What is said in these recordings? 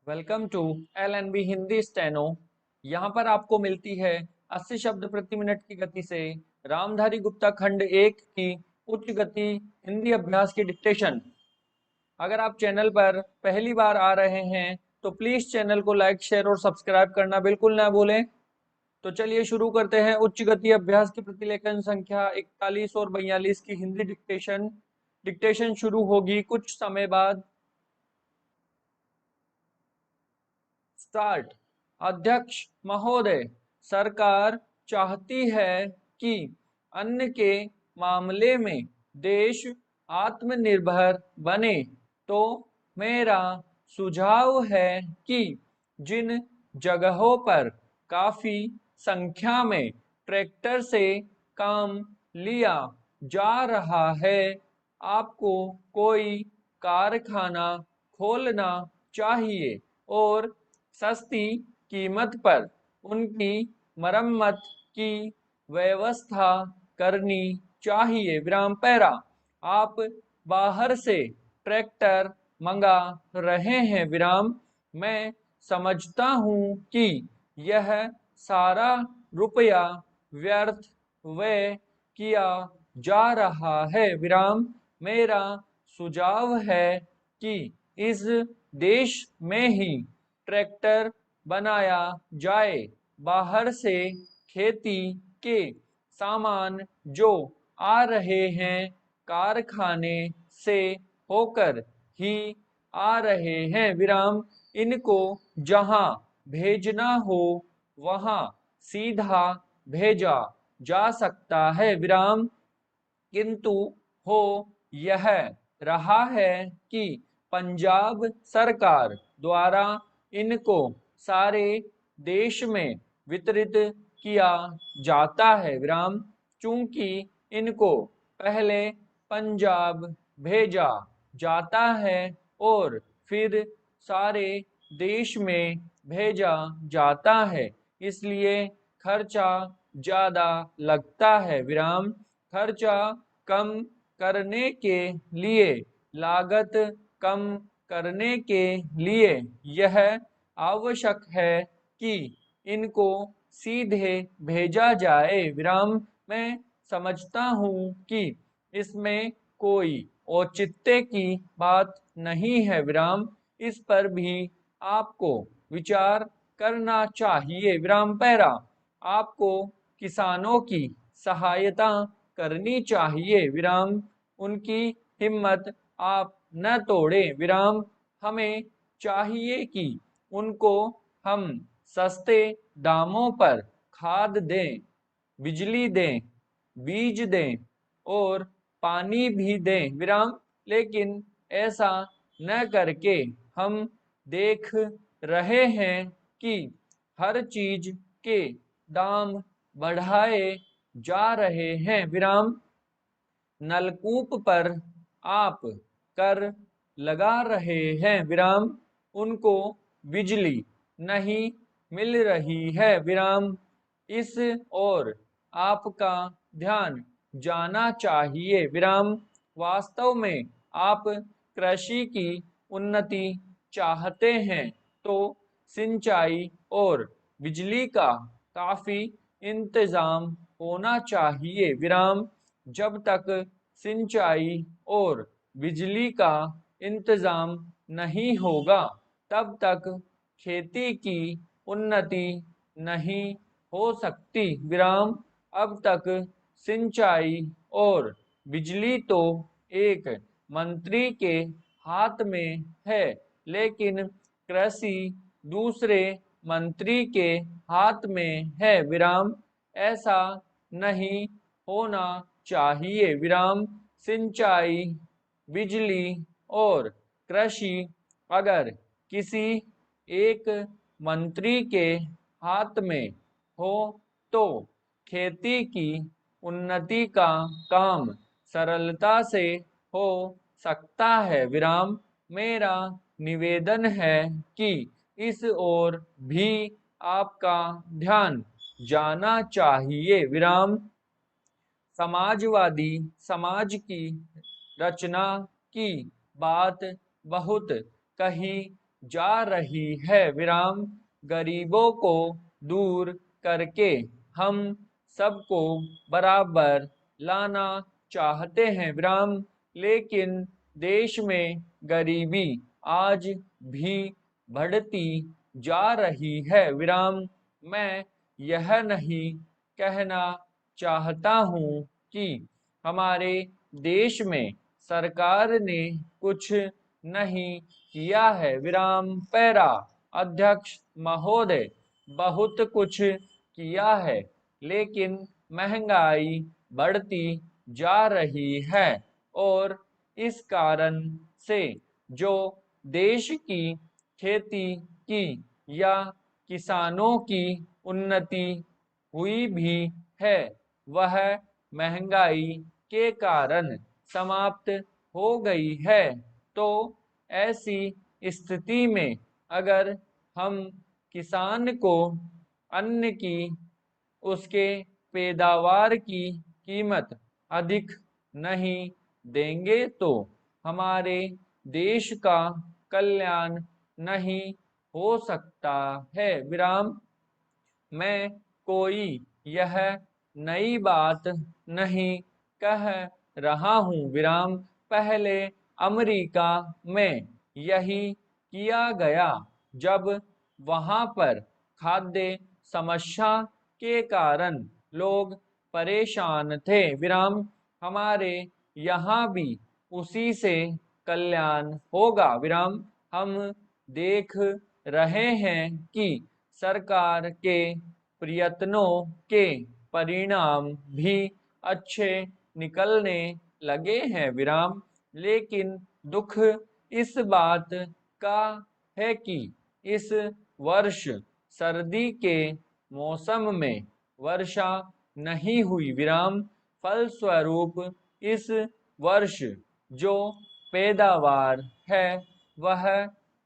Welcome to LNB Hindi steno. यहाँ पर आपको मिलती है 80 शब्द प्रति मिनट की गति से रामधारी गुप्ता खंड 1 की उच्च गति हिंदी अभ्यास की डिक्टेशन। अगर आप चैनल पर पहली बार आ रहे हैं तो प्लीज चैनल को लाइक शेयर और सब्सक्राइब करना बिल्कुल ना भूलें। तो चलिए शुरू करते हैं उच्च गति अभ्यास की प्रतिलेखन संख्या 41 और 42 की हिंदी डिक्टेशन। डिक्टेशन शुरू होगी कुछ समय बाद। स्टार्ट। अध्यक्ष महोदय, सरकार चाहती है कि अन्न के मामले में देश आत्मनिर्भर बने, तो मेरा सुझाव है कि जिन जगहों पर काफी संख्या में ट्रैक्टर से काम लिया जा रहा है, आपको कोई कारखाना खोलना चाहिए और सस्ती कीमत पर उनकी मरम्मत की व्यवस्था करनी चाहिए। विराम पैरा। आप बाहर से ट्रैक्टर मंगा रहे हैं। विराम। मैं समझता हूँ कि यह सारा रुपया व्यर्थ व्यय किया जा रहा है। विराम। मेरा सुझाव है कि इस देश में ही ट्रैक्टर बनाया जाए। बाहर से खेती के सामान जो आ रहे हैं कारखाने से होकर ही आ रहे हैं। विराम। इनको जहां भेजना हो वहां सीधा भेजा जा सकता है। विराम। किंतु हो यह रहा है कि पंजाब सरकार द्वारा इनको सारे देश में वितरित किया जाता है। विराम। चूंकि इनको पहले पंजाब भेजा जाता है और फिर सारे देश में भेजा जाता है, इसलिए खर्चा ज्यादा लगता है। विराम। खर्चा कम करने के लिए, लागत कम करने के लिए यह आवश्यक है कि इनको सीधे भेजा जाए। विराम। मैं समझता हूँ कि इसमें कोई औचित्य की बात नहीं है। विराम। इस पर भी आपको विचार करना चाहिए। विराम पैरा। आपको किसानों की सहायता करनी चाहिए। विराम। उनकी हिम्मत आप न तोड़े। विराम। हमें चाहिए कि उनको हम सस्ते दामों पर खाद दें, बिजली दें, बीज दें और पानी भी दें। विराम। लेकिन ऐसा न करके हम देख रहे हैं कि हर चीज के दाम बढ़ाए जा रहे हैं। विराम। नलकूप पर आप कर लगा रहे हैं। विराम। उनको बिजली नहीं मिल रही है। विराम। इस ओर आपका ध्यान जाना चाहिए। विराम। वास्तव में आप कृषि की उन्नति चाहते हैं तो सिंचाई और बिजली का काफी इंतजाम होना चाहिए। विराम। जब तक सिंचाई और बिजली का इंतजाम नहीं होगा तब तक खेती की उन्नति नहीं हो सकती। विराम। अब तक सिंचाई और बिजली तो एक मंत्री के हाथ में है, लेकिन कृषि दूसरे मंत्री के हाथ में है। विराम। ऐसा नहीं होना चाहिए। विराम। सिंचाई, बिजली और कृषि अगर किसी एक मंत्री के हाथ में हो तो खेती की उन्नति का काम सरलता से हो सकता है। विराम। मेरा निवेदन है कि इस ओर भी आपका ध्यान जाना चाहिए। विराम। समाजवादी समाज की रचना की बात बहुत कही जा रही है विराम, गरीबों को दूर करके हम सबको बराबर लाना चाहते हैं विराम, लेकिन देश में गरीबी आज भी बढ़ती जा रही है विराम। मैं यह नहीं कहना चाहता हूँ कि हमारे देश में सरकार ने कुछ नहीं किया है विराम, पैरा अध्यक्ष महोदय, बहुत कुछ किया है, लेकिन महंगाई बढ़ती जा रही है और इस कारण से जो देश की खेती की या किसानों की उन्नति हुई भी है, वह महंगाई के कारण समाप्त हो गई है। तो ऐसी स्थिति में अगर हम किसान को अन्न की, उसके पैदावार की कीमत अधिक नहीं देंगे तो हमारे देश का कल्याण नहीं हो सकता है विराम। मैं कोई यह नई बात नहीं कह रहा हूँ विराम, पहले अमेरिका में यही किया गया जब वहां पर खाद्य समस्या के कारण लोग परेशान थे विराम, हमारे यहाँ भी उसी से कल्याण होगा विराम। हम देख रहे हैं कि सरकार के प्रयत्नों के परिणाम भी अच्छे निकलने लगे हैं विराम, लेकिन दुख इस बात का है कि इस वर्ष सर्दी के मौसम में वर्षा नहीं हुई विराम, फलस्वरूप इस वर्ष जो पैदावार है वह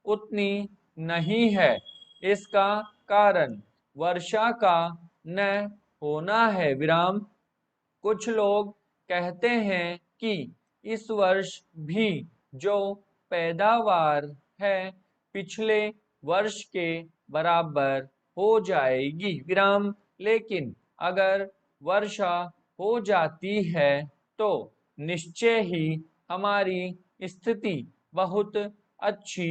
उतनी नहीं है। इसका कारण वर्षा का न होना है विराम। कुछ लोग कहते हैं कि इस वर्ष भी जो पैदावार है पिछले वर्ष के बराबर हो जाएगी विराम, लेकिन अगर वर्षा हो जाती है तो निश्चय ही हमारी स्थिति बहुत अच्छी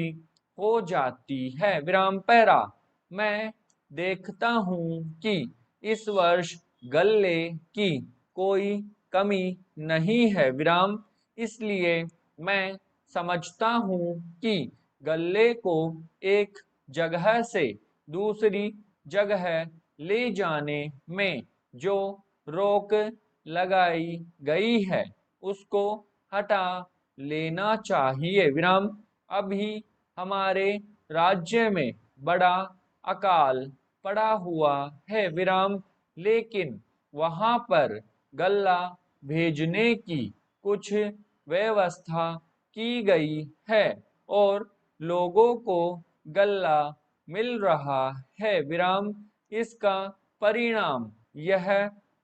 हो जाती है विराम, पैरा मैं देखता हूँ कि इस वर्ष गल्ले की कोई कमी नहीं है विराम, इसलिए मैं समझता हूँ कि गल्ले को एक जगह से दूसरी जगह ले जाने में जो रोक लगाई गई है उसको हटा लेना चाहिए विराम। अभी हमारे राज्य में बड़ा अकाल पड़ा हुआ है विराम, लेकिन वहां पर गल्ला भेजने की कुछ व्यवस्था की गई है और लोगों को गल्ला मिल रहा है विराम। इसका परिणाम यह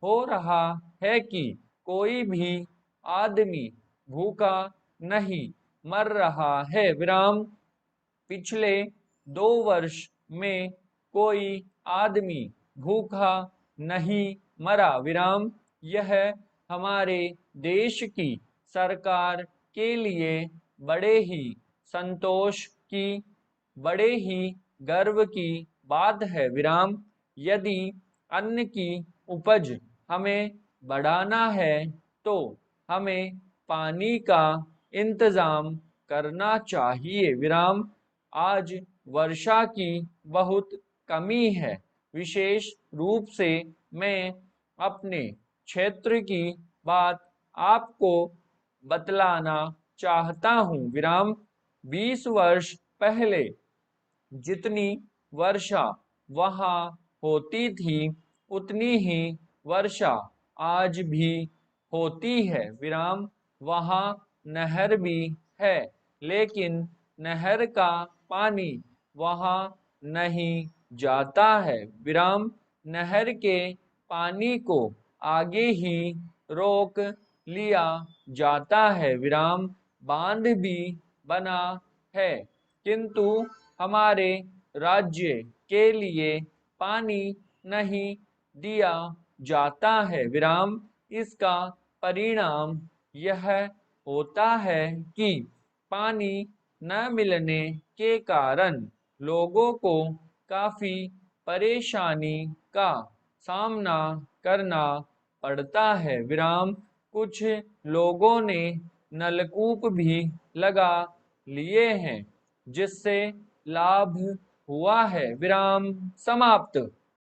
हो रहा है कि कोई भी आदमी भूखा नहीं मर रहा है विराम। पिछले 2 वर्ष में कोई आदमी भूखा नहीं मरा विराम, यह हमारे देश की सरकार के लिए बड़े ही संतोष की, बड़े ही गर्व की बात है विराम। यदि अन्न की उपज हमें बढ़ाना है तो हमें पानी का इंतजाम करना चाहिए विराम। आज वर्षा की बहुत कमी है, विशेष रूप से मैं अपने क्षेत्र की बात आपको बतलाना चाहता हूँ विराम। 20 वर्ष पहले जितनी वर्षा वहाँ होती थी उतनी ही वर्षा आज भी होती है विराम। वहाँ नहर भी है, लेकिन नहर का पानी वहाँ नहीं जाता है विराम। नहर के पानी को आगे ही रोक लिया जाता है विराम। बांध भी बना है, किंतु हमारे राज्य के लिए पानी नहीं दिया जाता है विराम। इसका परिणाम यह होता है कि पानी न मिलने के कारण लोगों को काफी परेशानी का सामना करना पड़ता है विराम। कुछ लोगों ने नलकूप भी लगा लिए हैं जिससे लाभ हुआ है विराम समाप्त।